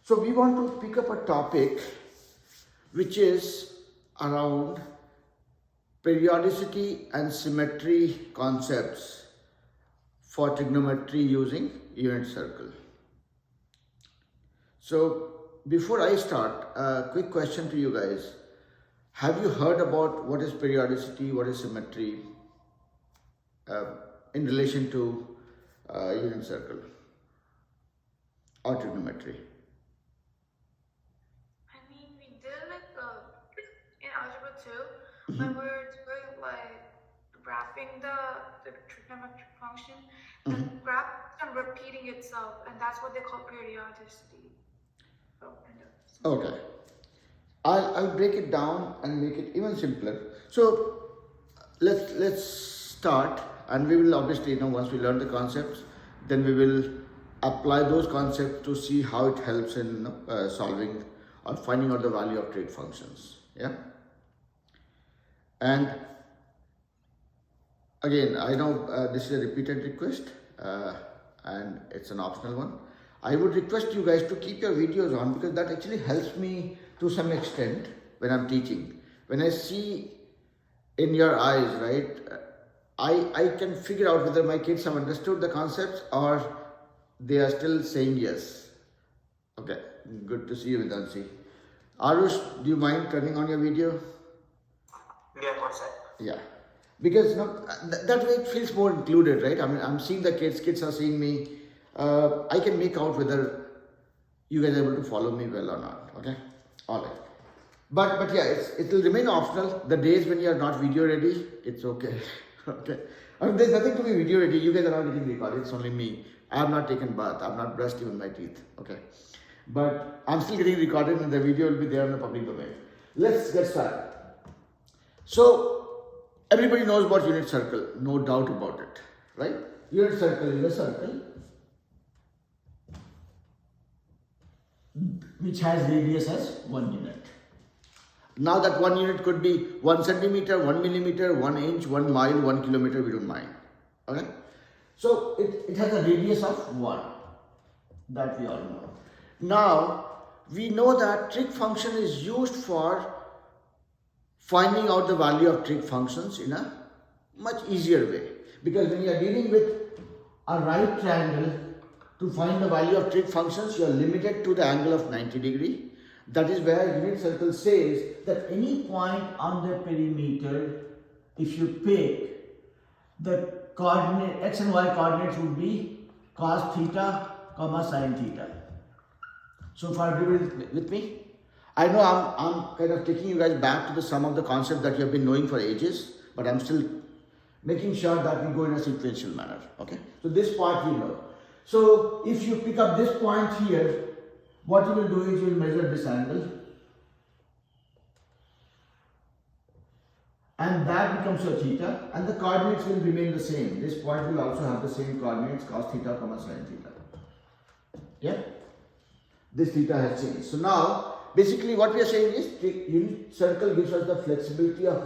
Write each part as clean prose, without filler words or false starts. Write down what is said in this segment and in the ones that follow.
So we want to pick up a topic which is around periodicity and symmetry concepts for trigonometry using unit circle. So before I start, a quick question to you guys. Have you heard about what is periodicity, what is symmetry in relation to unit circle or trigonometry? I mean, we did in algebra 2 when we were doing graphing the trigonometric function. The graph kept on repeating itself, and that's what they call periodicity. Okay. I'll break it down and make it even simpler. So let's start, and we will obviously, once we learn the concepts, then we will apply those concepts to see how it helps in solving or finding out the value of trig functions. Yeah. And again, I know this is a repeated request and it's an optional one. I would request you guys to keep your videos on, because that actually helps me to some extent when I'm teaching. When I see in your eyes, right, I can figure out whether my kids have understood the concepts or they are still saying yes. Okay, good to see you, Vidansi. Arush, do you mind turning on your video? Yeah, what's that? Yeah, because that way it feels more included, right? I mean, I'm seeing the kids are seeing me. I can make out whether you guys are able to follow me well or not. Okay, all right. But yeah, it will remain optional. The days when you are not video ready, it's okay. Okay. I mean, there's nothing to be video ready. You guys are not getting recorded. It's only me. I have not taken bath. I have not brushed even my teeth. Okay. But I'm still getting recorded, and the video will be there in the public domain. Let's get started. So everybody knows about unit circle, no doubt about it, right? Unit circle is a circle which has radius as 1 unit. Now that 1 unit could be 1 centimeter, 1 millimeter, 1 inch, 1 mile, 1 kilometer, we don't mind. Okay? So it has a radius of 1. That we all know. Now we know that trig function is used for finding out the value of trig functions in a much easier way. Because when you are dealing with a right triangle, to find the value of trig functions, you are limited to the angle of 90 degree. That is where unit circle says that any point on the perimeter, if you pick, the coordinate x and y coordinates would be cos theta, sin theta. So far, everybody with me? I know I'm kind of taking you guys back to some of the concepts that you have been knowing for ages, but I'm still making sure that we go in a sequential manner. Okay? So this part you know. So if you pick up this point here, what you will do is you will measure this angle, and that becomes your theta, and the coordinates will remain the same. This point will also have the same coordinates, cos theta, sin theta. Yeah? This theta has changed. So now, basically what we are saying is unit circle gives us the flexibility of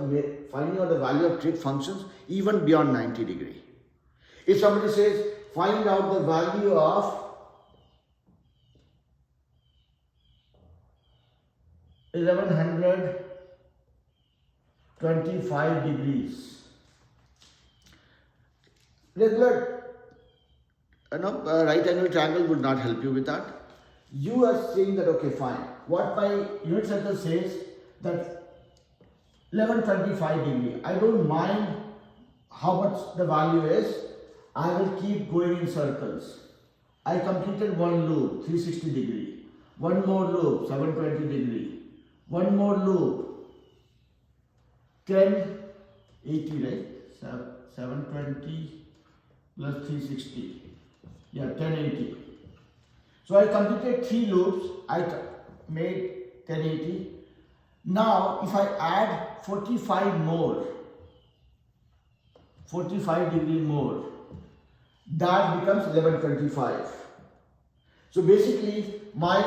finding out the value of trig functions even beyond 90 degree. If somebody says, find out the value of 1125 degrees. Regular right angle triangle would not help you with that. You are saying that, okay, fine. What my unit circle says that 1125 degree. I don't mind how much the value is. I will keep going in circles. I completed one loop, 360 degree. One more loop, 720 degree. One more loop, 1080, right? 720 plus 360. Yeah, 1080. So I completed 3 loops. I made 1080. Now, if I add 45 more, 45 degree more, that becomes 1125. So basically, my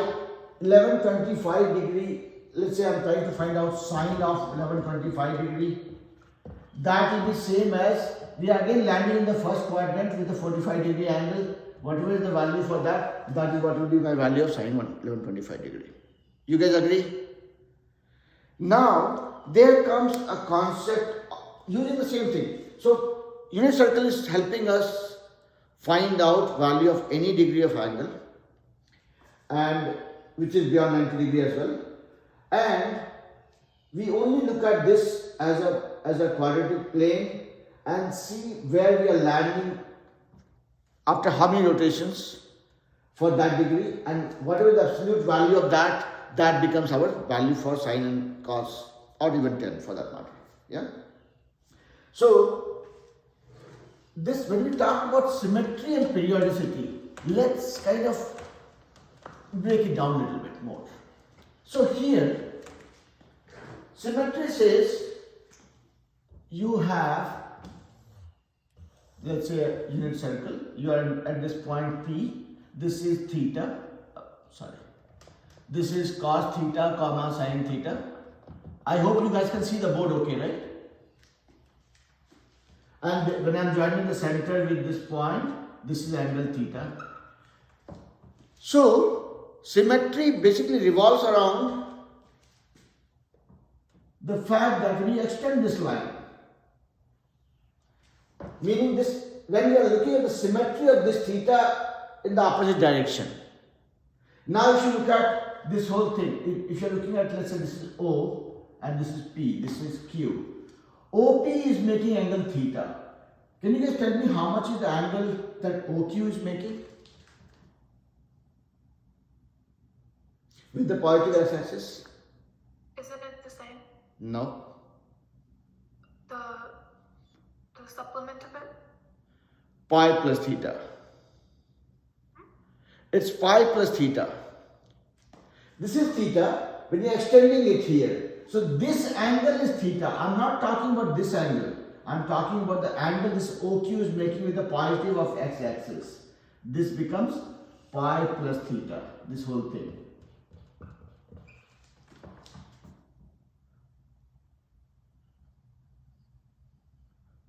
1125 degree, let's say I'm trying to find out sine of 1125 degree, that will be same as, we are again landing in the first quadrant with a 45 degree angle, whatever is the value for that, that is what will be my value of sine 1125 degree. You guys agree? Now, there comes a concept using the same thing. So, unit circle is helping us find out value of any degree of angle, and which is beyond 90 degree as well. And we only look at this as a quadratic plane and see where we are landing after how many rotations for that degree, and whatever the absolute value of that, that becomes our value for sine and cos, or even tan for that matter. Yeah. So this, when we talk about symmetry and periodicity, let's kind of break it down a little bit more. So here, symmetry says you have, let's say, a unit circle. You are at this point P. This is theta. This is cos theta comma sin theta. I hope you guys can see the board okay, right? And when I am joining the center with this point, this is angle theta. So, symmetry basically revolves around the fact that we extend this line. Meaning this, when we are looking at the symmetry of this theta in the opposite direction. Now if you look at this whole thing, if you are looking at, let's say this is O and this is P, this is Q. OP is making angle theta. Can you guys tell me how much is the angle that OQ is making? With the positive x-axis? Isn't it the same? No. The supplement of it? Pi plus theta. It's pi plus theta. This is theta when you are extending it here. So this angle is theta. I'm not talking about this angle. I'm talking about the angle this OQ is making with the positive of x-axis. This becomes pi plus theta, this whole thing.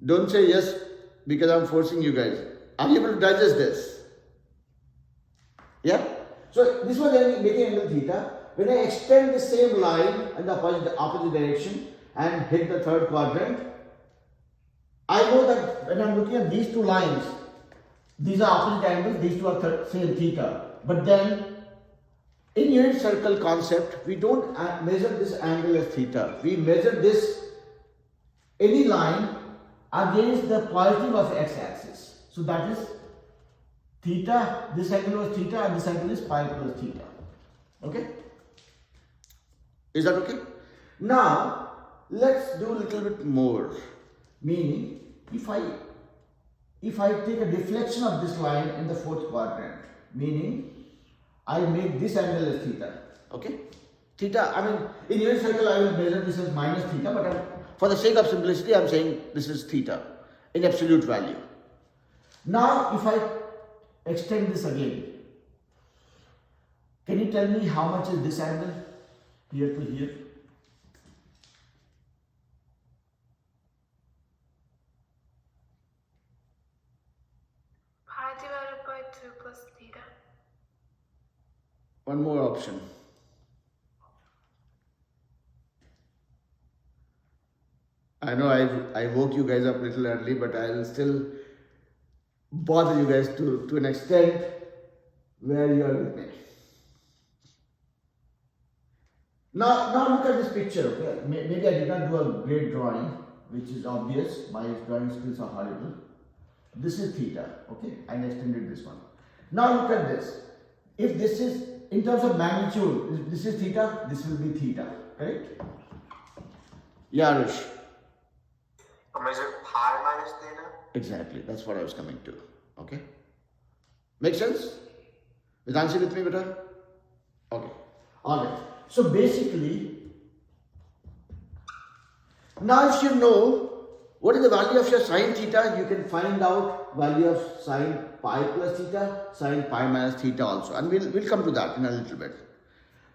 Don't say yes because I'm forcing you guys. Are you able to digest this? Yeah? So this was making angle theta. When I extend the same line in the opposite direction and hit the third quadrant, I know that when I'm looking at these two lines, these are opposite angles, these two are same theta. But then in unit circle concept, we don't measure this angle as theta. We measure this, any line, against the positive of x-axis. So that is theta, this angle was theta and this angle is pi plus theta. Okay? Is that okay? Now, let's do a little bit more. Meaning, if I take a deflection of this line in the fourth quadrant, meaning I make this angle as theta. Okay? Theta, I mean, in unit circle I will measure this as minus theta, but for the sake of simplicity, I am saying this is theta in absolute value. Now, if I extend this again, can you tell me how much is this angle here to here? Pi divided by 2 plus theta. One more option. I know I woke you guys up a little early, but I will still bother you guys to an extent where you are with me. Now look at this picture. Okay? Maybe I did not do a great drawing, which is obvious. My drawing skills are horrible. This is theta. Okay, I extended this one. Now look at this. If this is in terms of magnitude, if this is theta, this will be theta. Correct? Yeah, Rush. Measure pi minus theta? Exactly, that's what I was coming to. Okay? Make sense? Vedanshi with me, beta? Okay. Alright. So basically, now if you know what is the value of your sine theta, you can find out value of sine pi plus theta, sine pi minus theta also. And we'll come to that in a little bit.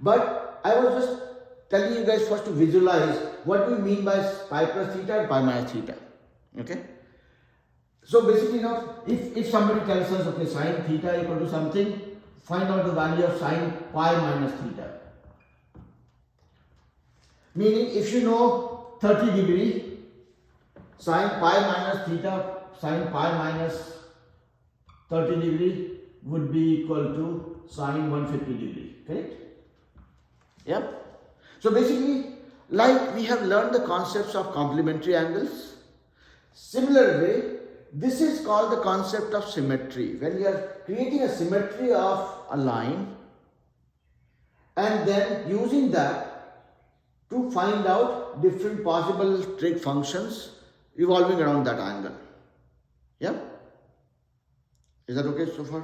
But I was just telling you guys first to visualize what we mean by pi plus theta and pi minus theta. Okay? So basically now, if somebody tells us, okay, sine theta equal to something, find out the value of sine pi minus theta. Meaning if you know 30 degree, sine pi minus theta, sine pi minus 30 degree would be equal to sine 150 degree, correct? Yep. So basically, like we have learned the concepts of complementary angles, similar way, this is called the concept of symmetry. When we are creating a symmetry of a line and then using that to find out different possible trig functions revolving around that angle. Yeah? Is that okay so far?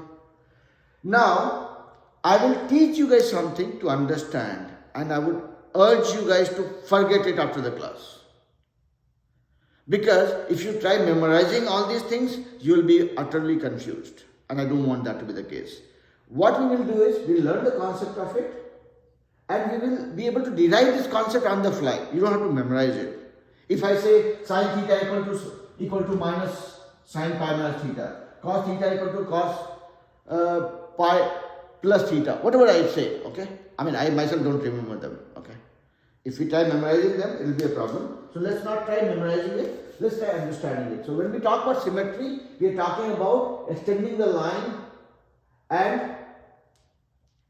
Now, I will teach you guys something to understand, and I would urge you guys to forget it after the class. Because if you try memorizing all these things, you will be utterly confused. And I don't want that to be the case. What we will do is, we will learn the concept of it and we will be able to derive this concept on the fly. You don't have to memorize it. If I say sine theta equal to minus sine pi minus theta, cos theta equal to cos pi plus theta, whatever I say, okay? I mean, I myself don't remember them, okay? If we try memorizing them, it will be a problem. So let's not try memorizing it, let's try understanding it. So when we talk about symmetry, we are talking about extending the line and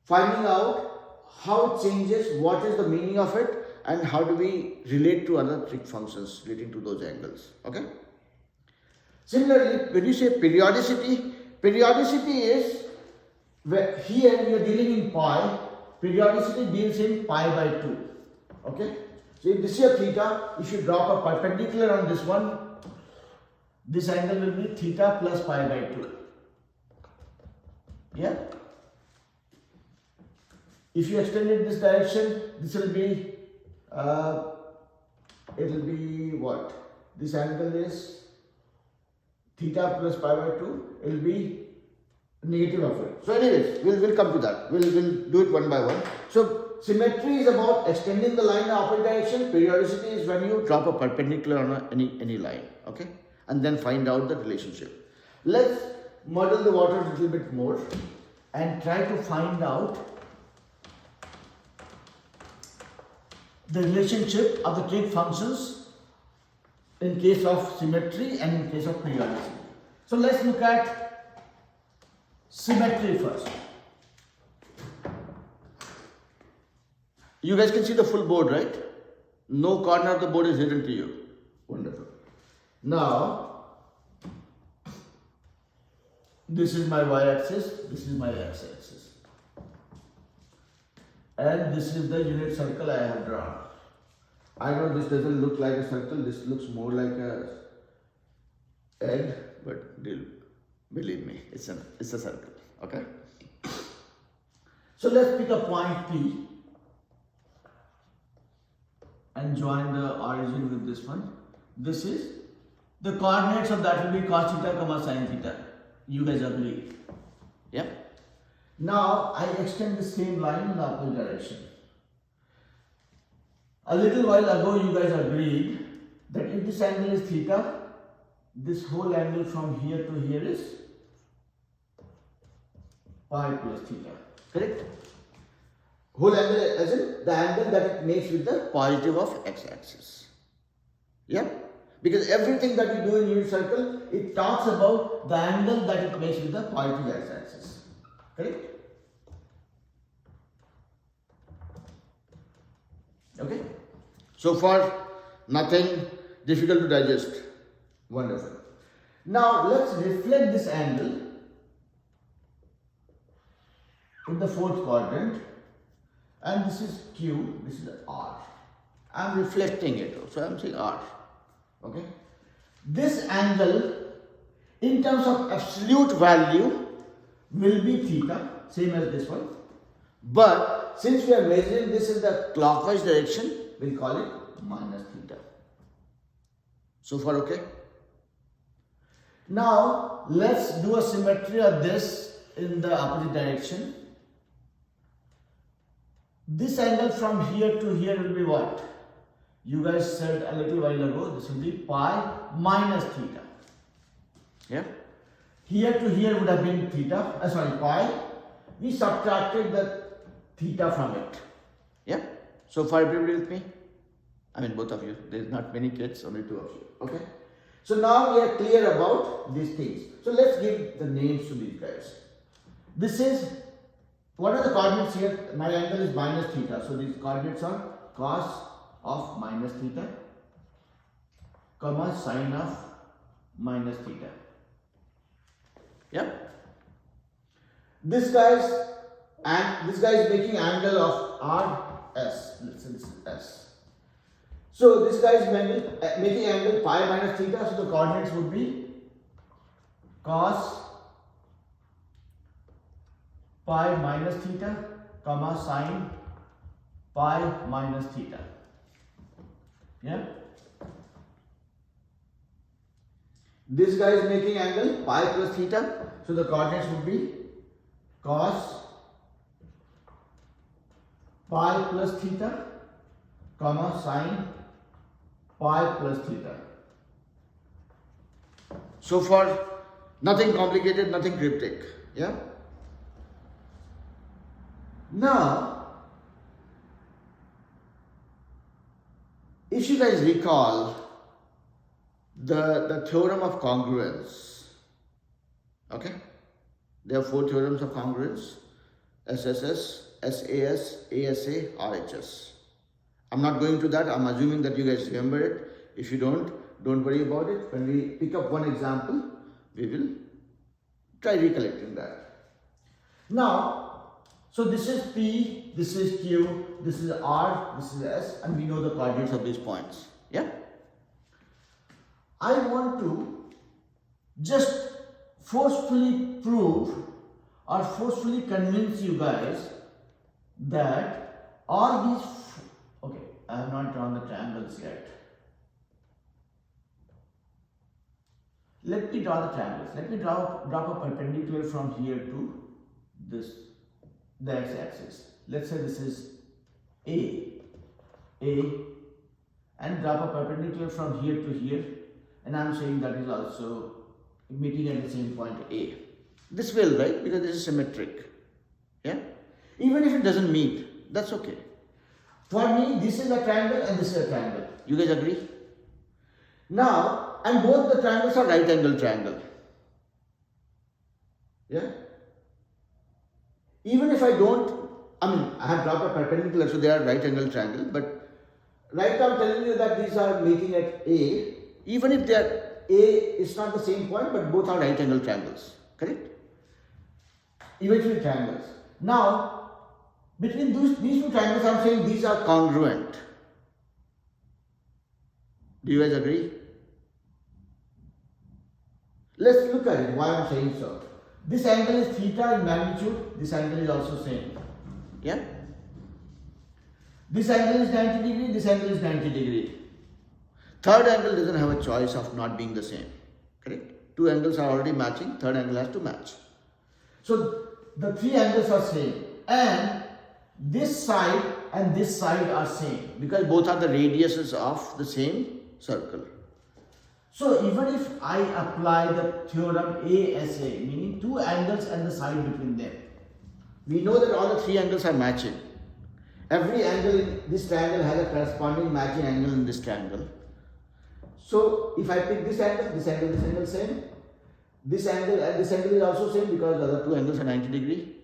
finding out how it changes, what is the meaning of it, and how do we relate to other trig functions relating to those angles, okay? Similarly, when you say periodicity, periodicity is, where here we are dealing in pi, periodicity deals in pi by 2. Okay, so if this is your theta, if you drop a perpendicular on this one, this angle will be theta plus pi by 2. Yeah. If you extend it this direction, this will be, it will be what? This angle is theta plus pi by 2. It will be negative of it. So anyways, we'll come to that. We'll do it one by one. So symmetry is about extending the line in the opposite direction. Periodicity is when you drop a perpendicular on any line, okay? And then find out the relationship. Let's muddle the water a little bit more and try to find out the relationship of the trig functions in case of symmetry and in case of periodicity. So let's look at symmetry first. You guys can see the full board, right? No corner of the board is hidden to you. Wonderful. Now, this is my y-axis, this is my x-axis. And this is the unit circle I have drawn. I know this doesn't look like a circle, this looks more like a egg, but believe me, it's a circle, okay? So let's pick a point P and join the origin with this one. This is, the coordinates of that will be cos theta comma sin theta. You guys agree? Yeah? Now I extend the same line in the opposite direction. A little while ago you guys agreed that if this angle is theta, this whole angle from here to here is pi plus theta. Correct? Whole angle as in the angle that it makes with the positive of x-axis. Yeah? Because everything that we do in unit circle, it talks about the angle that it makes with the positive x-axis. Correct? Okay? So far, nothing difficult to digest. Wonderful. Now, let's reflect this angle in the fourth quadrant. And this is Q, this is R. I am reflecting it, so I am saying R. Okay? This angle, in terms of absolute value, will be theta, same as this one. But since we are measuring this in the clockwise direction, we'll call it minus theta. So far, okay? Now, let's do a symmetry of this in the opposite direction. This angle from here to here will be what? You guys said a little while ago, this will be pi minus theta. Yeah. Here to here would have been theta, pi. We subtracted the theta from it. Yeah. So far, everybody with me? I mean, both of you. There's not many kids, only two of you. Okay. So now we are clear about these things. So let's give the names to these guys. This is, what are the coordinates here? My angle is minus theta. So these coordinates are cos of minus theta, comma sine of minus theta. Yeah. This guy is making angle of RS. Let's say this is S. So this guy is making angle pi minus theta. So the coordinates would be cos pi minus theta, comma sine pi minus theta. Yeah. This guy is making angle pi plus theta. So the coordinates would be cos pi plus theta, comma sine pi plus theta. So far, nothing complicated, nothing cryptic. Yeah. Now, if you guys recall the theorem of congruence, okay? There are 4 theorems of congruence: SSS, SAS, ASA, RHS. I'm not going to that. I'm assuming that you guys remember it. If you don't worry about it. When we pick up one example, we will try recollecting that. Now, so this is P, this is Q, this is R, this is S, and we know the coordinates of these points. Yeah? I want to just forcefully prove or forcefully convince you guys that all these, okay, I have not drawn the triangles yet. Let me draw the triangles. Let me drop a perpendicular from here to this, the x-axis. Let's say this is A, and drop a perpendicular from here to here, and I'm saying that is also meeting at the same point A. This will, right? Because this is symmetric. Yeah? Even if it doesn't meet, that's okay. For me, this is a triangle and this is a triangle. You guys agree? Now, and both the triangles are right angle triangle. Yeah? Even if I don't, I have dropped a perpendicular, so they are right angle triangle, but right now I'm telling you that these are meeting at A. Even if they are A is not the same point, but both are right angle triangles. Correct? Eventually triangles. Now, between these two triangles, I'm saying these are congruent. Do you guys agree? Let's look at it, why I'm saying so. This angle is theta in magnitude, this angle is also same. Yeah? This angle is 90 degree, this angle is 90 degree. Third angle doesn't have a choice of not being the same. Correct? Two angles are already matching, third angle has to match. So the 3 angles are same, and this side and this side are same because both are the radiuses of the same circle. So even if I apply the theorem ASA, meaning 2 angles and the side between them, we know that all the 3 angles are matching. Every angle in this triangle has a corresponding matching angle in this triangle. So if I pick this angle same. This angle and this angle is also same because the other 2 angles are 90 degree.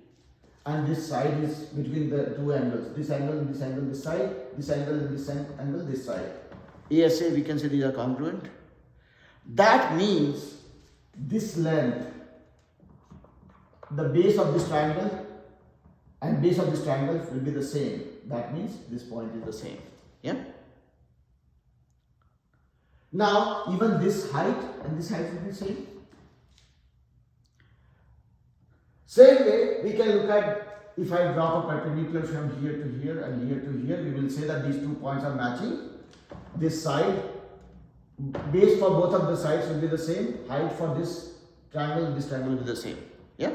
And this side is between the 2 angles. This angle and this angle this side, this angle and this angle this side. ASA, we can say these are congruent. That means this length, the base of this triangle and base of this triangle will be the same. That means this point is the same. Yeah? Now, even this height and this height will be the same. Same way, we can look at, if I drop a perpendicular from here to here and here to here, we will say that these 2 points are matching. This side, base for both of the sides will be the same. Height for this triangle and this triangle will be the same. Yeah?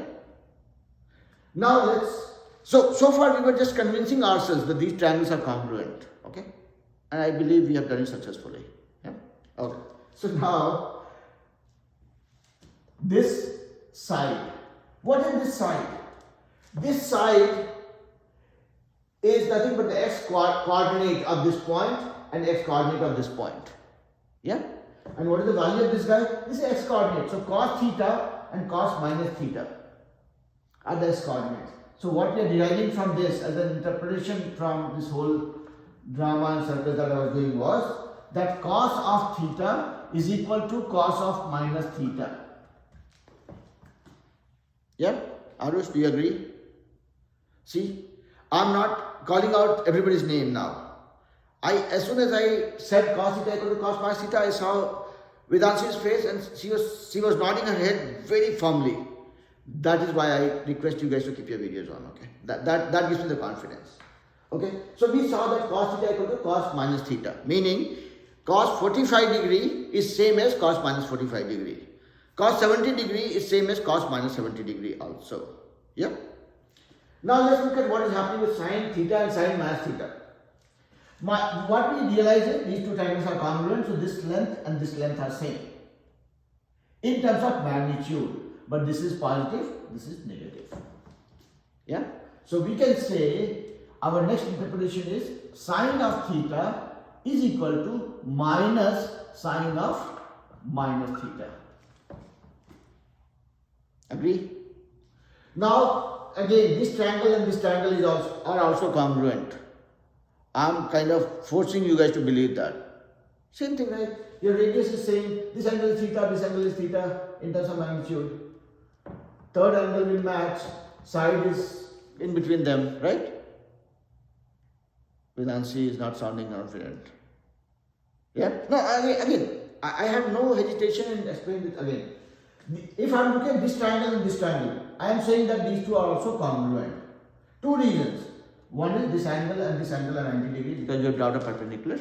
Now let's, so far we were just convincing ourselves that these triangles are congruent. Okay? And I believe we have done it successfully. Yeah? Okay. So now, this side. What is this side? This side is nothing but the x coordinate of this point and x coordinate of this point. Yeah? And what is the value of this guy? This is x coordinate. So cos theta and cos minus theta are the x coordinates. So what we are deriving from this as an interpretation from this whole drama and circus that I was doing was that cos of theta is equal to cos of minus theta. Yeah? Arush, do you agree? See, I'm not calling out everybody's name now. As soon as I said cos theta equal to cos minus theta, I saw Vedansi's face and she was nodding her head very firmly. That is why I request you guys to keep your videos on, okay? That gives me the confidence. Okay? So we saw that cos theta equal to cos minus theta, meaning cos 45 degree is same as cos minus 45 degree. Cos 70 degree is same as cos minus 70 degree also. Yeah? Now let's look at what is happening with sin theta and sin minus theta. What we realize is these two triangles are congruent, so this length and this length are same in terms of magnitude, but this is positive, this is negative. Yeah? So we can say our next interpretation is sin of theta is equal to minus sin of minus theta. Agree? Now again, this triangle and this triangle are also congruent. I'm kind of forcing you guys to believe that. Same thing, right? Your radius is same, this angle is theta, this angle is theta in terms of magnitude. Third angle will match, side is in between them, right? Vedansi is not sounding confident. Yeah? No, again, I have no hesitation in explaining it again. If I'm looking at this triangle and this triangle, I am saying that these two are also congruent. Two reasons. One is this angle and this angle are 90 degrees because you have drawn a perpendicular.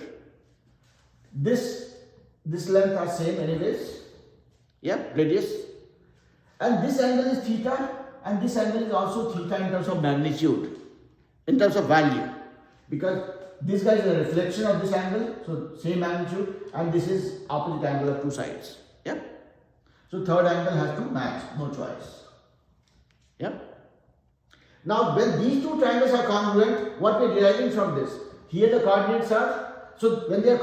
This length are same anyways. Yeah, radius. And this angle is theta and this angle is also theta in terms of magnitude, in terms of value. Because this guy is a reflection of this angle, so same magnitude, and this is opposite angle of two sides. Yeah. So third angle has to match, no choice. Yeah. Now when these two triangles are congruent, what we are deriving from this? Here the coordinates are, so when they are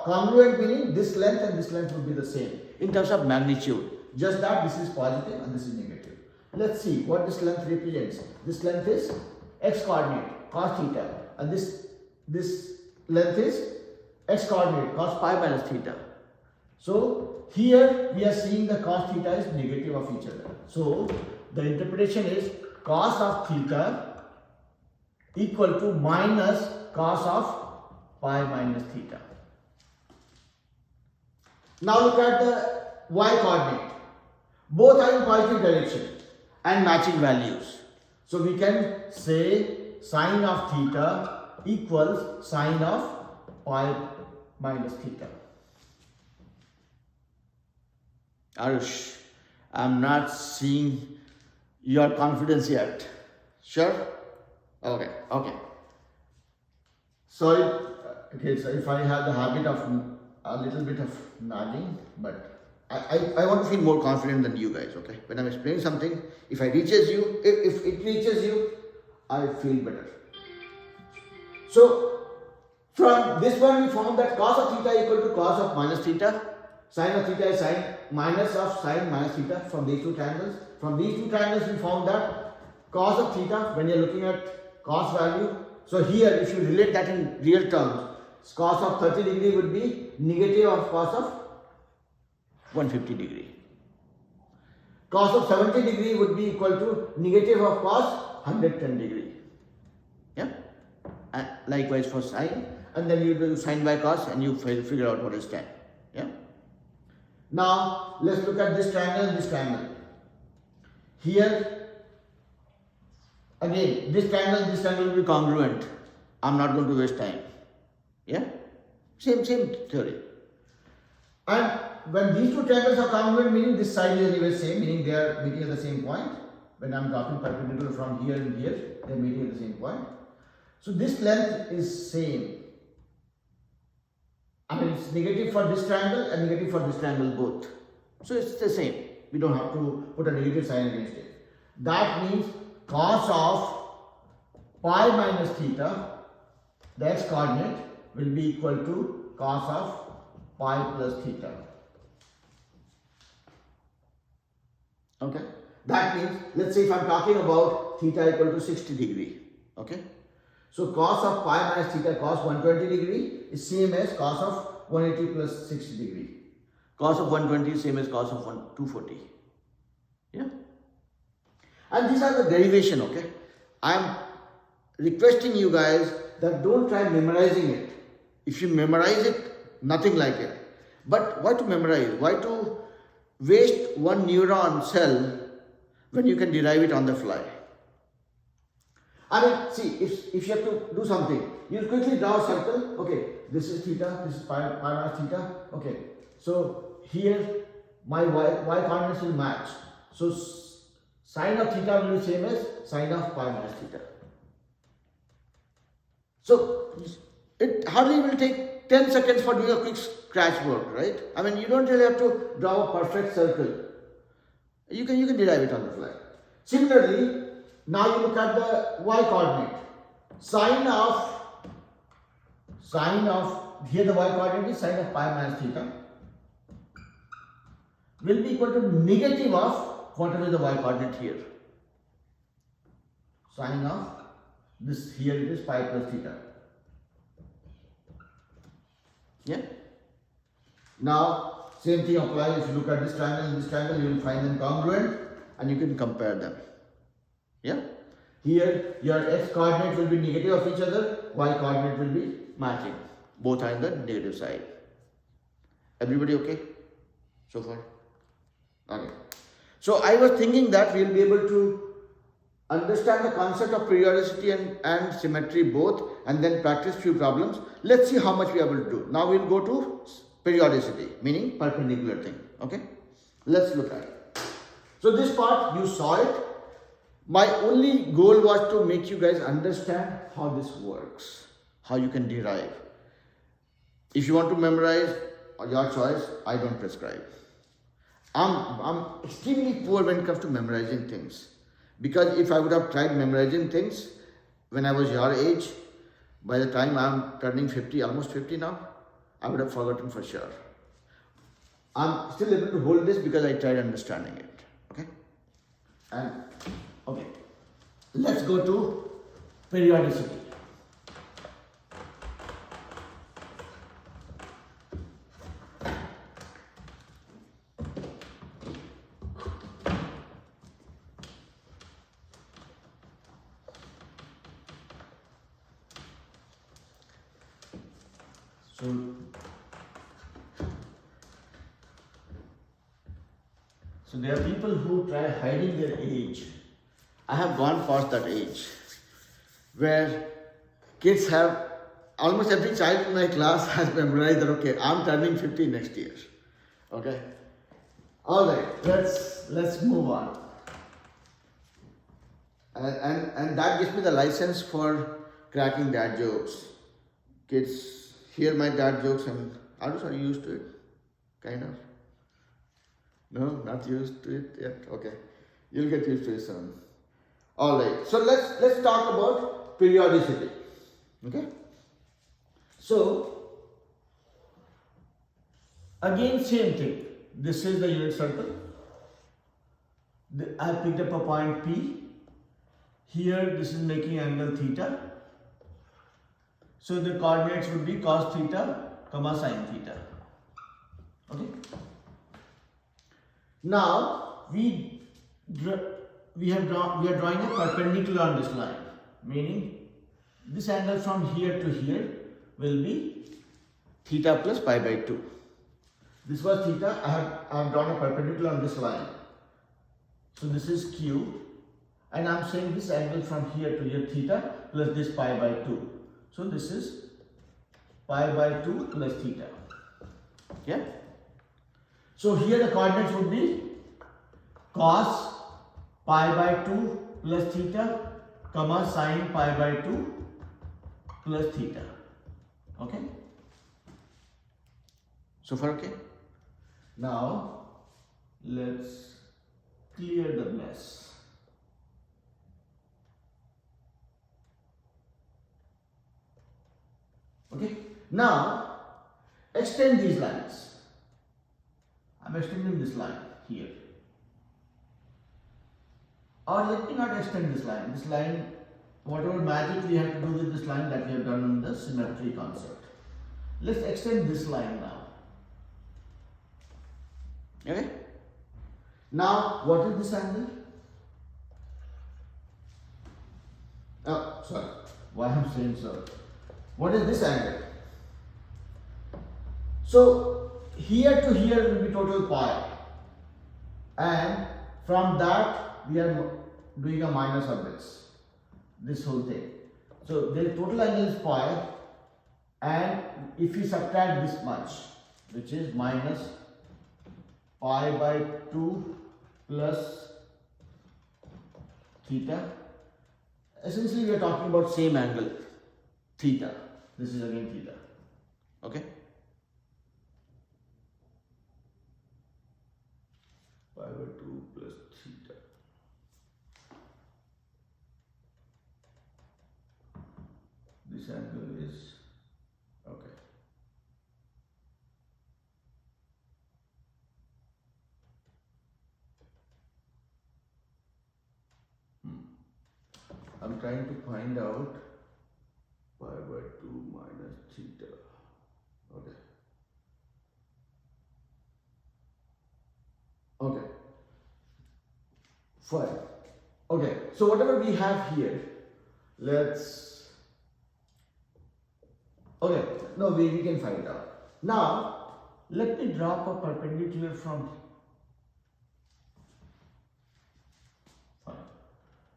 congruent, meaning this length and this length will be the same in terms of magnitude. Just that this is positive and this is negative. Let's see what this length represents. This length is x coordinate, cos theta, and this length is x coordinate, cos pi minus theta. So here we are seeing the cos theta is negative of each other. So the interpretation is cos of theta equal to minus cos of pi minus theta. Now look at the y coordinate. Both are in positive direction and matching values. So we can say sine of theta equals sine of pi minus theta. Arush, I'm not seeing your confidence yet. Sure? Okay. Sorry. Okay, so if I have the habit of a little bit of nagging, but I want to feel more confident than you guys, okay? When I'm explaining something, if it reaches you, I feel better. So, from this one we found that cos of theta equal to cos of minus theta. Sine of theta is sine minus of sine minus theta from these two triangles. From these two triangles we found that cos of theta, when you're looking at cos value, so here if you relate that in real terms, cos of 30 degree would be negative of cos of 150 degree. Cos of 70 degree would be equal to negative of cos 110 degree. Yeah? And likewise for sine, and then you do sine by cos and you figure out what is tan. Yeah? Now let's look at this triangle and this triangle. Here again this triangle and this triangle will be congruent. I'm not going to waste time. Yeah? Same theory. And when these two triangles are congruent, meaning this side is anyway same, meaning they are meeting at the same point. When I'm talking perpendicular from here and here, they are meeting at the same point. So this length is same. I mean it's negative for this triangle and negative for this triangle both. So it's the same. We don't have to put a negative sign against it. That means cos of pi minus theta, the x coordinate, will be equal to cos of pi plus theta. Okay? That means, let's say if I'm talking about theta equal to 60 degree. Okay? So cos of pi minus theta, cos 120 degree is same as cos of 180 plus 60 degree. Cos of 120 is same as cos of 240. Yeah? And these are the derivation, okay? I am requesting you guys that don't try memorizing it. If you memorize it, nothing like it. But why to memorize? Why to waste one neuron cell when you can derive it on the fly? I mean, see, if you have to do something, you'll quickly draw a circle. Okay, this is theta, this is pi minus theta. Okay, so here my y coordinates will match. So sine of theta will be same as sine of pi minus theta. So it hardly will take 10 seconds for doing a quick scratch work, right? I mean, you don't really have to draw a perfect circle. You can derive it on the fly. Similarly, now you look at the y coordinate. Sine of here the y coordinate is sine of pi minus theta will be equal to negative of whatever is the y coordinate here. Sine of this here it is pi plus theta. Yeah. Now same thing applies. If you look at this triangle and this triangle, you will find them congruent and you can compare them. Yeah. Here your x coordinate will be negative of each other, y coordinate will be matching. Both are in the negative side. Everybody okay so far? Okay. So I was thinking that we will be able to understand the concept of periodicity and symmetry both, and then practice few problems. Let's see how much we are able to do. Now we will go to periodicity, meaning perpendicular thing. Okay. Let's look at it. So this part you saw it. My only goal was to make you guys understand how this works, how you can derive. If you want to memorize, your choice, I don't prescribe. I'm extremely poor when it comes to memorizing things. Because if I would have tried memorizing things when I was your age, by the time I'm turning 50, almost 50 now, I would have forgotten for sure. I'm still able to hold this because I tried understanding it. Okay? And okay, let's go to periodicity. So there are people who try hiding their age. I have gone past that age where kids have, almost every child in my class has memorized that, okay, I'm turning 50 next year. Okay. Alright, let's move on. And that gives me the license for cracking dad jokes. Kids hear my dad jokes and are you used to it? Kind of. No, not used to it yet. Okay, you'll get used to it soon. All right. So let's talk about periodicity. Okay. So again, same thing. This is the unit circle. I picked up a point P. Here, this is making angle theta. So the coordinates would be cos theta, sine theta. Okay. Now we are drawing a perpendicular on this line, meaning this angle from here to here will be theta plus pi by 2. This was theta. I have drawn a perpendicular on this line. So this is Q, and I am saying this angle from here to here theta plus this pi by 2. So this is pi by 2 plus theta. Yeah. So here the coordinates would be cos pi by 2 plus theta, sine pi by 2 plus theta. Okay. So far okay. Now let's clear the mess. Okay, now extend these lines. I'm extending this line here. Or let me not extend this line. This line, whatever magic we have to do with this line, that we have done in the symmetry concept. Let's extend this line now. Okay? Now, what is this angle? Oh, sorry. Why I'm saying so? What is this angle? So, here to here will be total pi. And from that, we are doing a minus of this whole thing. So, the total angle is pi. And if we subtract this much, which is minus pi by 2 plus theta, essentially we are talking about same angle, theta. This is again theta. Okay? Pi by 2 plus theta. This angle is okay. I'm trying to find out pi by 2 minus theta. Okay. Okay. Fine. Okay. So whatever we have here, let's. Okay. No, we can find out. Now, let me drop a perpendicular from. Fine.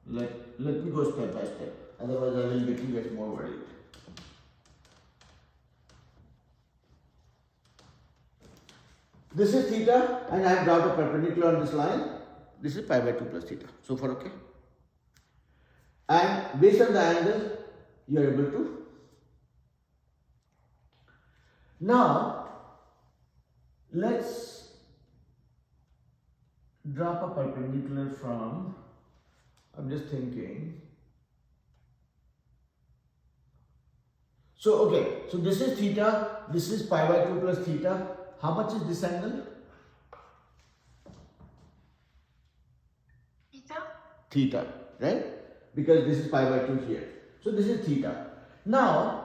Let me go step by step. Otherwise, I will get more worried. This is theta, and I have dropped a perpendicular on this line. This is pi by 2 plus theta. So far, okay. And based on the angle, you are able to. Now, let's drop a perpendicular from. I'm just thinking. So, okay, so this is theta, this is pi by 2 plus theta. How much is this angle? Theta? Theta, right? Because this is pi by 2 here. So, this is theta. Now,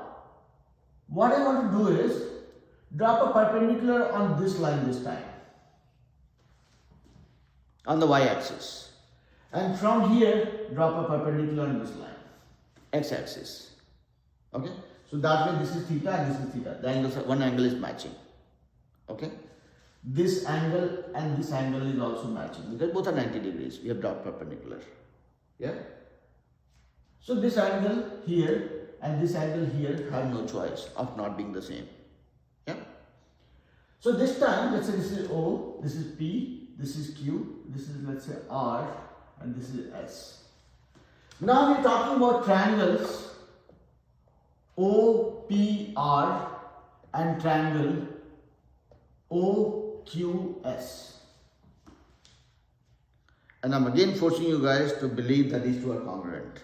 what I want to do is drop a perpendicular on this line this time. On the y-axis. And from here, drop a perpendicular on this line, x-axis. Okay? So that way this is theta and this is theta. The angles, one angle is matching. Okay? This angle and this angle is also matching because both are 90 degrees. We have dropped perpendicular. Yeah? So this angle here and this angle here have no choice of not being the same. Yeah? So this time, let's say this is O, this is P, this is Q, this is let's say R, and this is S. Now we are talking about triangles OPR and triangle OQS. And I'm again forcing you guys to believe that these two are congruent.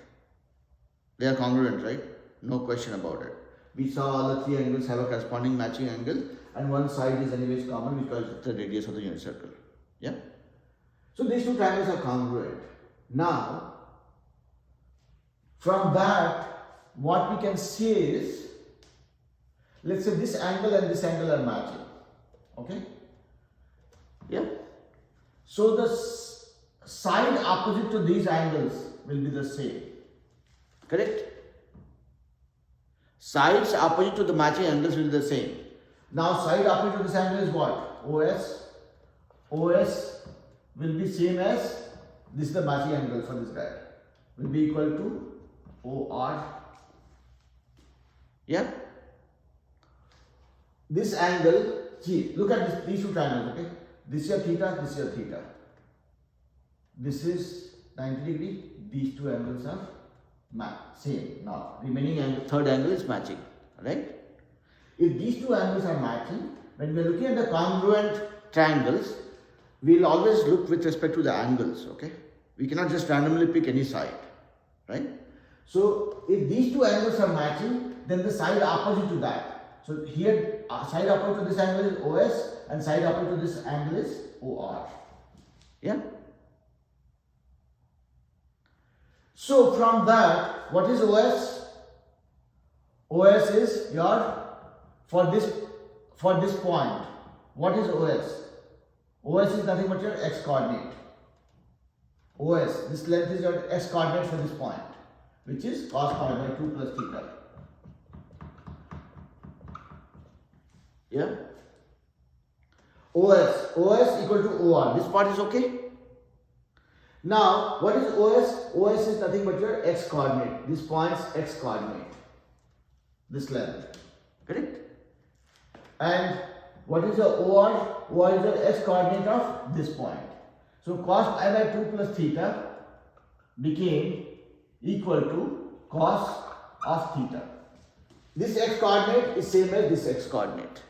They are congruent, right? No question about it. We saw all the three angles have a corresponding matching angle, and one side is anyways common because it's the radius of the unit circle. Yeah? So these two triangles are congruent. Now, from that, what we can say is, let's say this angle and this angle are matching. Okay? Yeah? So the side opposite to these angles will be the same. Correct? Sides opposite to the matching angles will be the same. Now, side opposite to this angle is what? OS. OS will be same as, this is the matching angle for this guy, will be equal to OR. Yeah? This angle, see, look at this, these two triangles, okay? This is your theta, this is your theta. This is 90 degree, these two angles are same. Now, remaining angle, third angle is matching, right? If these two angles are matching, when we are looking at the congruent triangles, we'll always look with respect to the angles, okay? We cannot just randomly pick any side, right? So if these two angles are matching, then the side opposite to that. So here, side opposite to this angle is OS and side opposite to this angle is OR. Yeah? So from that, what is OS? OS is your, for this point, what is OS? OS is nothing but your x coordinate. OS, this length is your x coordinate for this point, which is cos pi by 2 plus theta. Yeah? OS equal to OR. This part is okay? Now, what is OS? OS is nothing but your x coordinate. This point's x coordinate. This length. Correct? And what is the OR? OR is the x coordinate of this point. So cos pi by 2 plus theta became equal to cos of theta. This x coordinate is same as this x coordinate.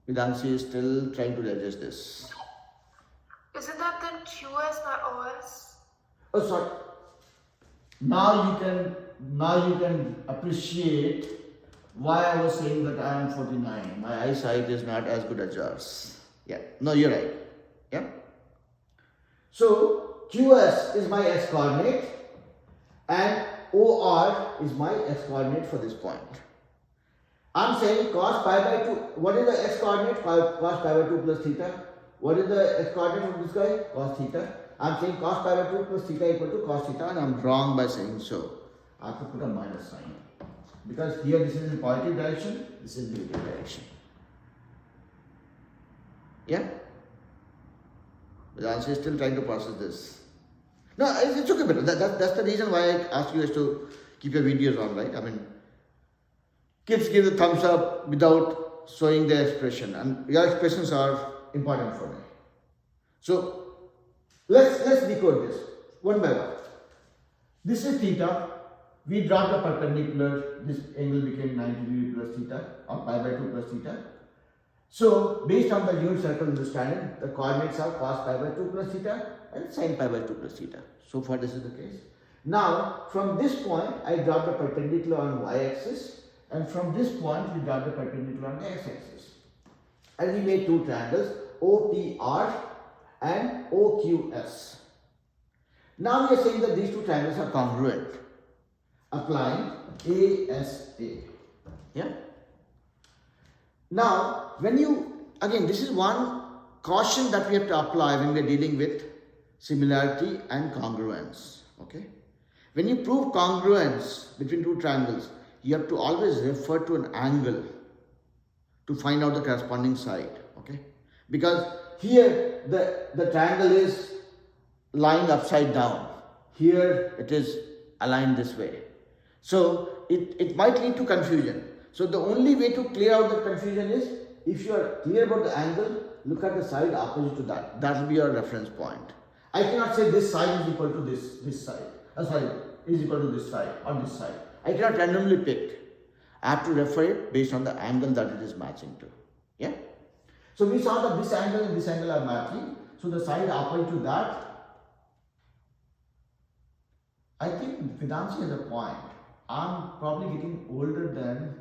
Vedanshi is still trying to digest this. Isn't that then QS, not OS? Oh, sorry. Now you can appreciate why I was saying that I am 49. My eyesight is not as good as yours. Yeah. No, you're right. Yeah. So QS is my x coordinate and OR is my x coordinate for this point. I'm saying cos pi by 2. What is the x coordinate? Cos pi by 2 plus theta. What is the x coordinate of this guy? Cos theta. I'm saying cos pi by 2 plus theta equal to cos theta, and I'm wrong by saying so. I have to put a minus sign. Because here this is in positive direction, this is negative direction. Yeah? The answer is still trying to process this. No, it's okay, but that's the reason why I asked you guys to keep your videos on, right? I mean, kids give the thumbs up without showing their expression, and your expressions are important for me. So let's decode this one by one. This is theta. We dropped the perpendicular. This angle became 90 degree plus theta, or pi by 2 plus theta. So based on the unit circle understanding, the coordinates are cos pi by 2 plus theta and sin pi by 2 plus theta. So far this is the case. Now from this point I drop the perpendicular on y-axis, and from this point we drop the perpendicular on the x-axis. And we made two triangles, OPR and OQS. Now we are saying that these two triangles are congruent, applying ASA. Yeah. Now, when you, again, this is one caution that we have to apply when we are dealing with similarity and congruence. Okay. When you prove congruence between two triangles, you have to always refer to an angle to find out the corresponding side. Okay. Because here the triangle is lying upside down. Here it is aligned this way. So it might lead to confusion. So the only way to clear out the confusion is, if you are clear about the angle, look at the side opposite to that. That will be your reference point. I cannot say this side is equal to this side. Is equal to this side or this side. I cannot randomly pick. I have to refer it based on the angle that it is matching to. Yeah. So we saw that this angle and this angle are matching. So the side opposite to that, I think Vedanshi has a point. I'm probably getting older than.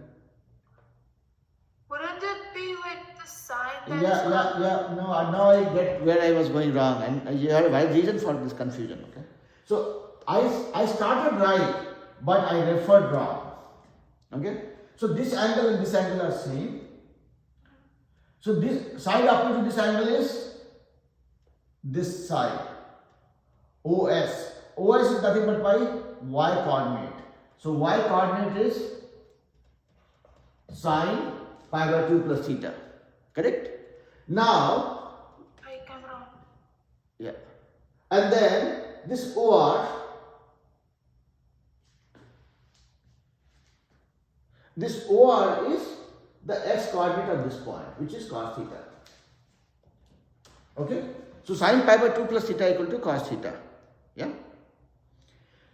Wouldn't it be like the sign that Yeah. No, now I get where I was going wrong, and you have a valid reason for this confusion. Okay. So I started right, but I referred wrong. Okay. So this angle and this angle are same. So this side opposite to this angle is this side. OS. OS is nothing but by y coordinate. So y coordinate is sine pi by 2 plus theta. Correct? Now, I come wrong. yeah. And then this OR, this OR is the x coordinate of this point, which is cos theta. Okay? So sine pi by 2 plus theta equal to cos theta. Yeah?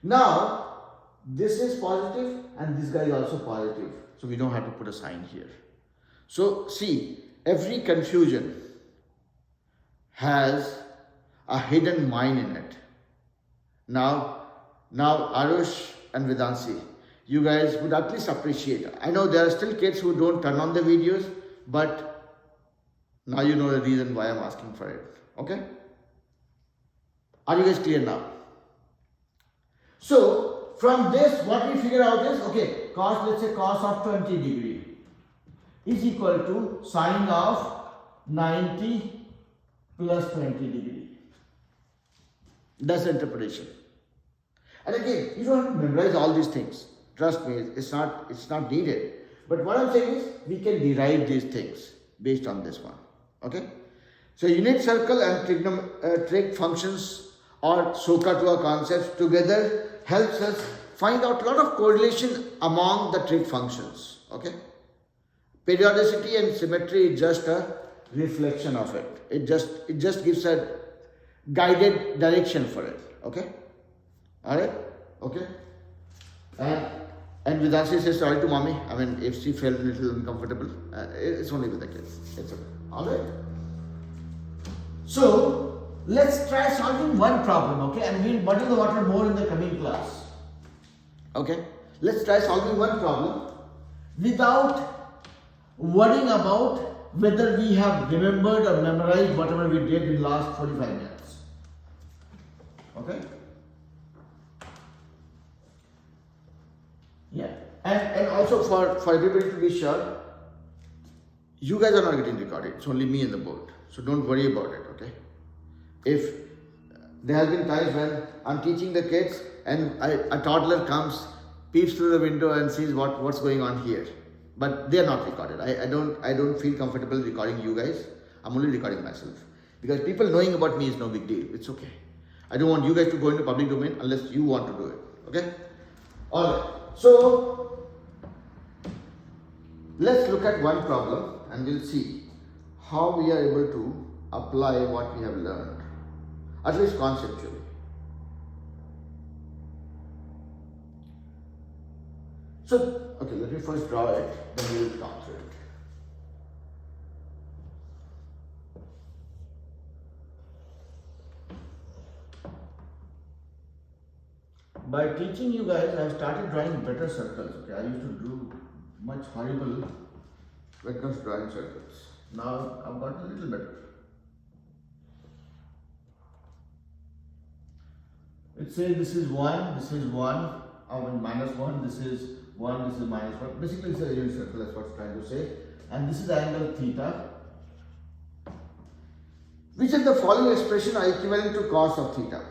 Now, this is positive and this guy is also positive. So we don't have to put a sign here. So see, every confusion has a hidden mine in it. Now Arush and Vedansi, you guys would at least appreciate. I know there are still kids who don't turn on the videos, but now you know the reason why I'm asking for it. Okay? Are you guys clear now? So from this, what we figure out is, okay, cos, let's say cos of 20 degree is equal to sine of 90 plus 20 degree. That's the interpretation. And again, you don't have to memorize all these things. Trust me, it's not needed. But what I'm saying is, we can derive these things based on this one. Okay? So unit circle and trig functions or SOHCAHTOA concepts together helps us find out a lot of correlation among the trig functions. Okay? Periodicity and symmetry is just a reflection of it. It just gives a guided direction for it. Okay? Alright? Okay? And Vedansi says sorry to mommy. I mean, if she felt a little uncomfortable, it's only with the kids. It's okay. Alright? So, let's try solving one problem, okay? And we'll muddle the water more in the coming class. Okay? Let's try solving one problem without worrying about whether we have remembered or memorized whatever we did in the last 45 minutes. Okay? Yeah. And also for everybody to be sure, you guys are not getting recorded. It's only me and the board. So don't worry about it, okay? If there has been times when I'm teaching the kids and a toddler comes, peeps through the window and sees what's going on here. But they are not recorded. I don't feel comfortable recording you guys. I'm only recording myself. Because people knowing about me is no big deal. It's okay. I don't want you guys to go into public domain unless you want to do it. Okay? Alright. So let's look at one problem and we'll see how we are able to apply what we have learned, at least conceptually. So, okay, let me first draw it, then we will talk through it. By teaching you guys, I have started drawing better circles. Okay, I used to do much horrible when it comes to drawing circles. Now I've got a little better. It says this is 1, this is 1, I mean minus 1, this is 1, this is minus 1. Basically it's a unit circle, that's what it's trying to say. And this is angle theta. Which of the following expressions are equivalent to cos of theta?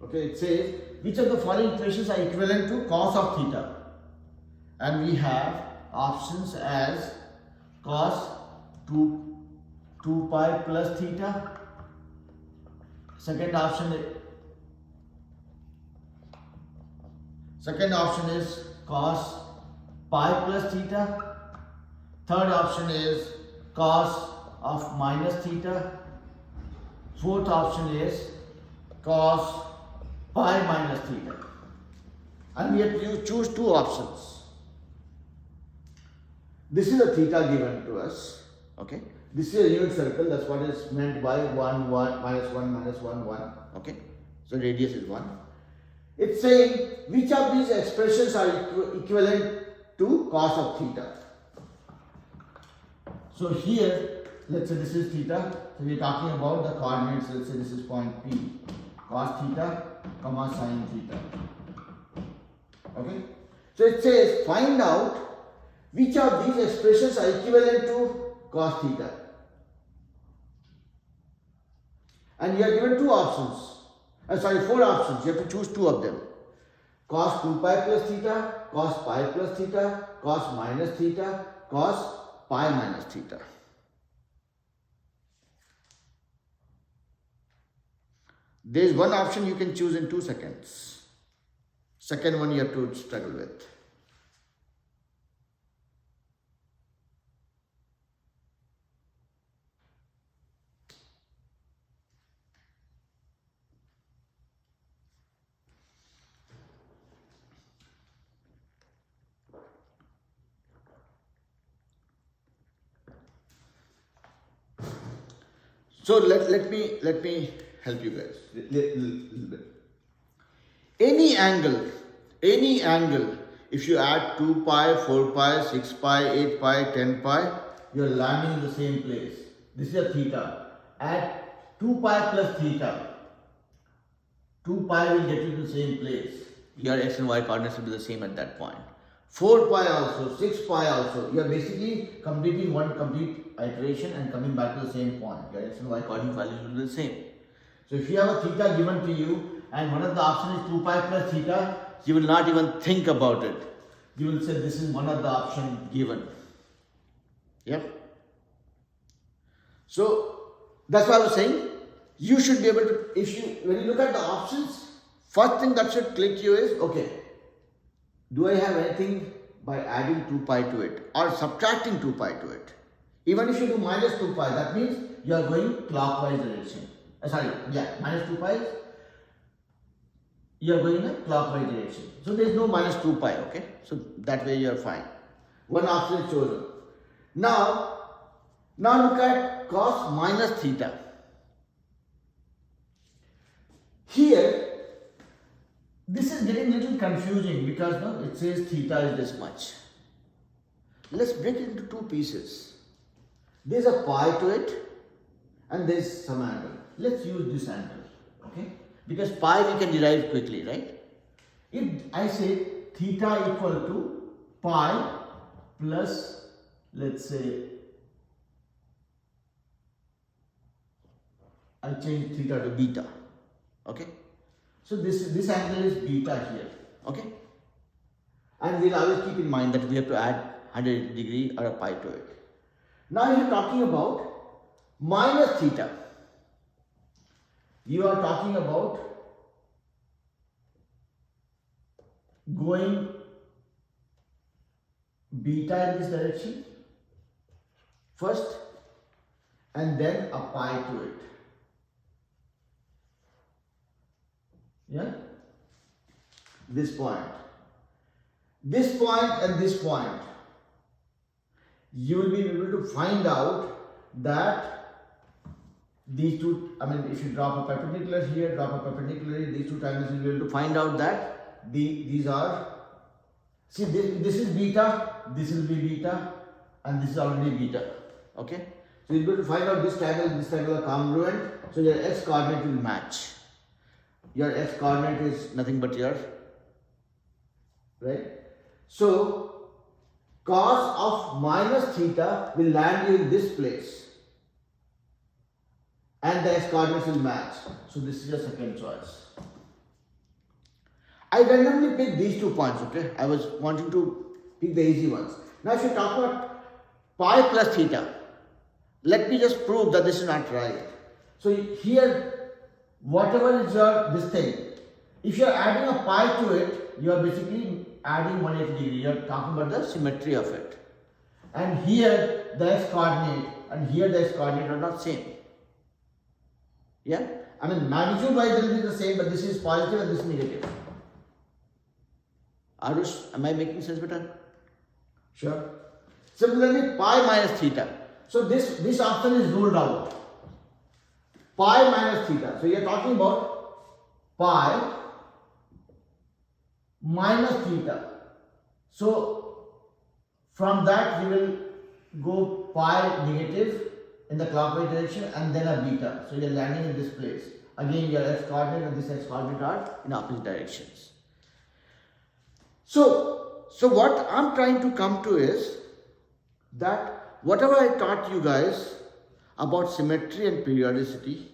Okay, it says which of the following equations are equivalent to cos of theta? And we have options as cos 2 pi plus theta. Second option is cos pi plus theta. Third option is cos of minus theta. Fourth option is cos pi minus theta. And we have to choose two options. This is a theta given to us. Okay. This is a unit circle. That's what is meant by 1, 1, minus 1, minus 1, 1. Okay. So radius is 1. It's saying which of these expressions are equivalent to cos of theta. So here, let's say this is theta. So we are talking about the coordinates. Let's say this is point P. Cos theta, comma sin theta. Okay. So it says find out which of these expressions are equivalent to cos theta. And you are given two options. Four options. You have to choose two of them. Cos 2 pi plus theta, cos pi plus theta, cos minus theta, cos pi minus theta. There is one option you can choose in 2 seconds. Second one you have to struggle with. So let me help you guys little bit. Any angle, if you add 2 pi, 4 pi, 6 pi, 8 pi, 10 pi, you are landing in the same place. This is a theta. At 2 pi plus theta, 2 pi will get you to the same place. Your x and y coordinates will be the same at that point. 4 pi also, 6 pi also. You are basically completing one complete iteration and coming back to the same point. Your x and y coordinate values will be the same. So if you have a theta given to you and one of the options is 2 pi plus theta, you will not even think about it. You will say this is one of the options given. Yep. So that's what I was saying. You should be able to, when you look at the options, first thing that should click you is, okay, do I have anything by adding 2 pi to it or subtracting 2 pi to it? Even if you do minus 2 pi, that means you are going clockwise direction. Minus 2 pi, you are going in a clockwise direction. So there is no minus 2 pi, okay? So that way you are fine. One option is chosen. Now look at cos minus theta. Here, this is getting a little confusing because it says theta is this much. Let's break it into two pieces. There's a pi to it and there's some angle. Let's use this angle, okay? Because pi we can derive quickly, right? If I say theta equal to pi plus, let's say, I change theta to beta, okay? So this angle is beta here, okay? And we'll always keep in mind that we have to add 180 degree or a pi to it. Now you're talking about minus theta. You are talking about going beta in this direction first and then a pi to it. Yeah? This point and this point, you will be able to find out that these two, if you drop a perpendicular here, drop a perpendicular here, these two triangles, you will be able to find out that these are, see this is beta, this will be beta, and this is already beta, okay? So you will be able to find out this triangle are congruent, so your x coordinate will match. Your x coordinate is nothing but your, right? So cos of minus theta will land you in this place and the x coordinates will match. So this is your second choice. I randomly picked these 2 points, okay? I was wanting to pick the easy ones. Now if you talk about pi plus theta, let me just prove that this is not right. So here, whatever is this thing, if you are adding a pi to it, you are basically adding 180 degree. You are talking about the symmetry of it. And here the x coordinate and here the x coordinate are not same. Yeah? Magnitude wise they will be the same, but this is positive and this is negative. Arush, am I making sense better? Sure. Similarly, pi minus theta. So this option is ruled out. Pi minus theta. So you are talking about pi minus theta. So from that you will go pi negative in the clockwise direction and then a beta. So you are landing in this place. Again your x coordinate and this x coordinate are in opposite directions. So what I'm trying to come to is that whatever I taught you guys about symmetry and periodicity,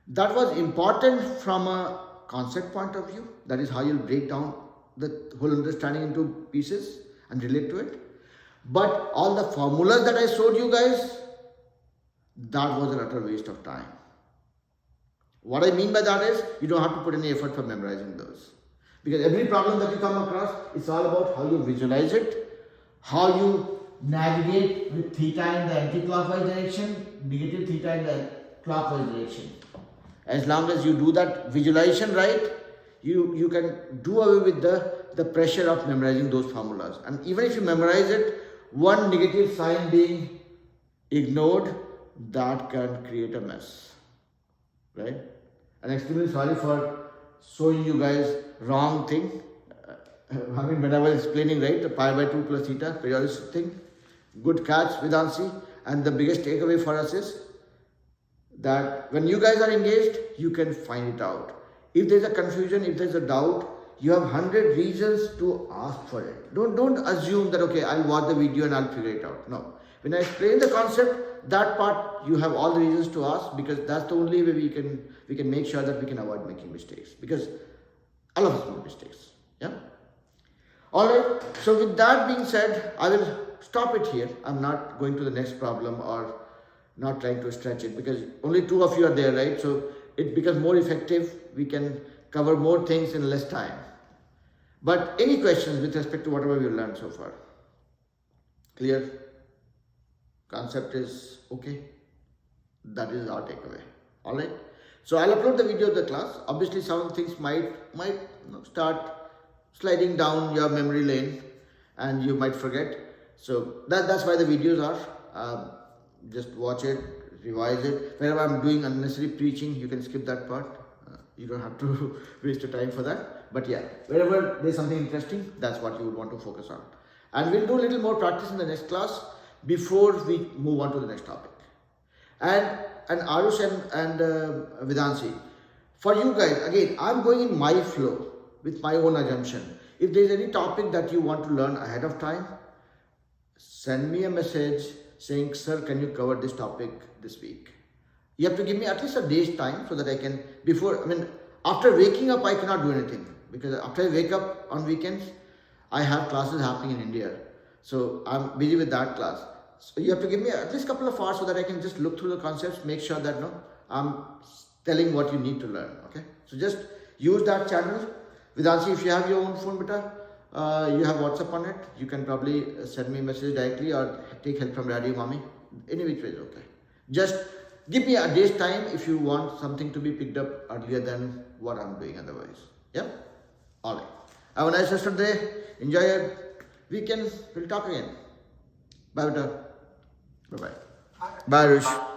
that was important from a concept point of view. That is how you'll break down the whole understanding into pieces and relate to it. But all the formulas that I showed you guys, that was an utter waste of time. What I mean by that is, you don't have to put any effort for memorizing those. Because every problem that you come across, it's all about how you visualize it, how you navigate with theta in the anti-clockwise direction, negative theta in the clockwise direction. As long as you do that visualization right, you can do away with the pressure of memorizing those formulas. And even if you memorize it, one negative sign being ignored that can create a mess, right? And extremely sorry for showing you guys wrong thing. I mean, when I was explaining, right, the pi by 2 plus theta, periodicity thing, good catch, Vedansi. And the biggest takeaway for us is that when you guys are engaged, you can find it out. If there's a confusion, if there's a doubt, you have 100 reasons to ask for it. Don't assume that, okay, I'll watch the video and I'll figure it out. No. When I explain the concept, that part, you have all the reasons to ask, because that's the only way we can make sure that we can avoid making mistakes, because all of us make mistakes. Yeah. Alright, so with that being said, I will stop it here. I'm not going to the next problem or not trying to stretch it, because only 2 of you are there, right? So it becomes more effective. We can cover more things in less time. But any questions with respect to whatever we've learned so far? Clear? Concept is okay? That is our takeaway. Alright? So I'll upload the video of the class. Obviously some things might start sliding down your memory lane and you might forget. So that's why the videos are. Just watch it, revise it. Whenever I'm doing unnecessary preaching, you can skip that part. You don't have to waste your time for that. But yeah, wherever there's something interesting, that's what you would want to focus on. And we'll do a little more practice in the next class before we move on to the next topic. And Arush and Vedansi, for you guys, again, I'm going in my flow with my own assumption. If there's any topic that you want to learn ahead of time, send me a message saying, sir, can you cover this topic this week? You have to give me at least a day's time so that I can, after waking up, I cannot do anything, because after I wake up on weekends, I have classes happening in India. So I'm busy with that class. So you have to give me at least a couple of hours so that I can just look through the concepts, make sure that I'm telling what you need to learn. Okay. So just use that channel. Vedansi, if you have your own phone, beta, you have WhatsApp on it. You can probably send me a message directly or take help from Daddy, Mommy. Any which way is okay. Just give me a day's time if you want something to be picked up earlier than what I'm doing otherwise. Yeah? Alright. Have a nice rest of the day. Enjoy your weekend. We'll talk again. Bye, beta. Bye-bye. Bye, Rush.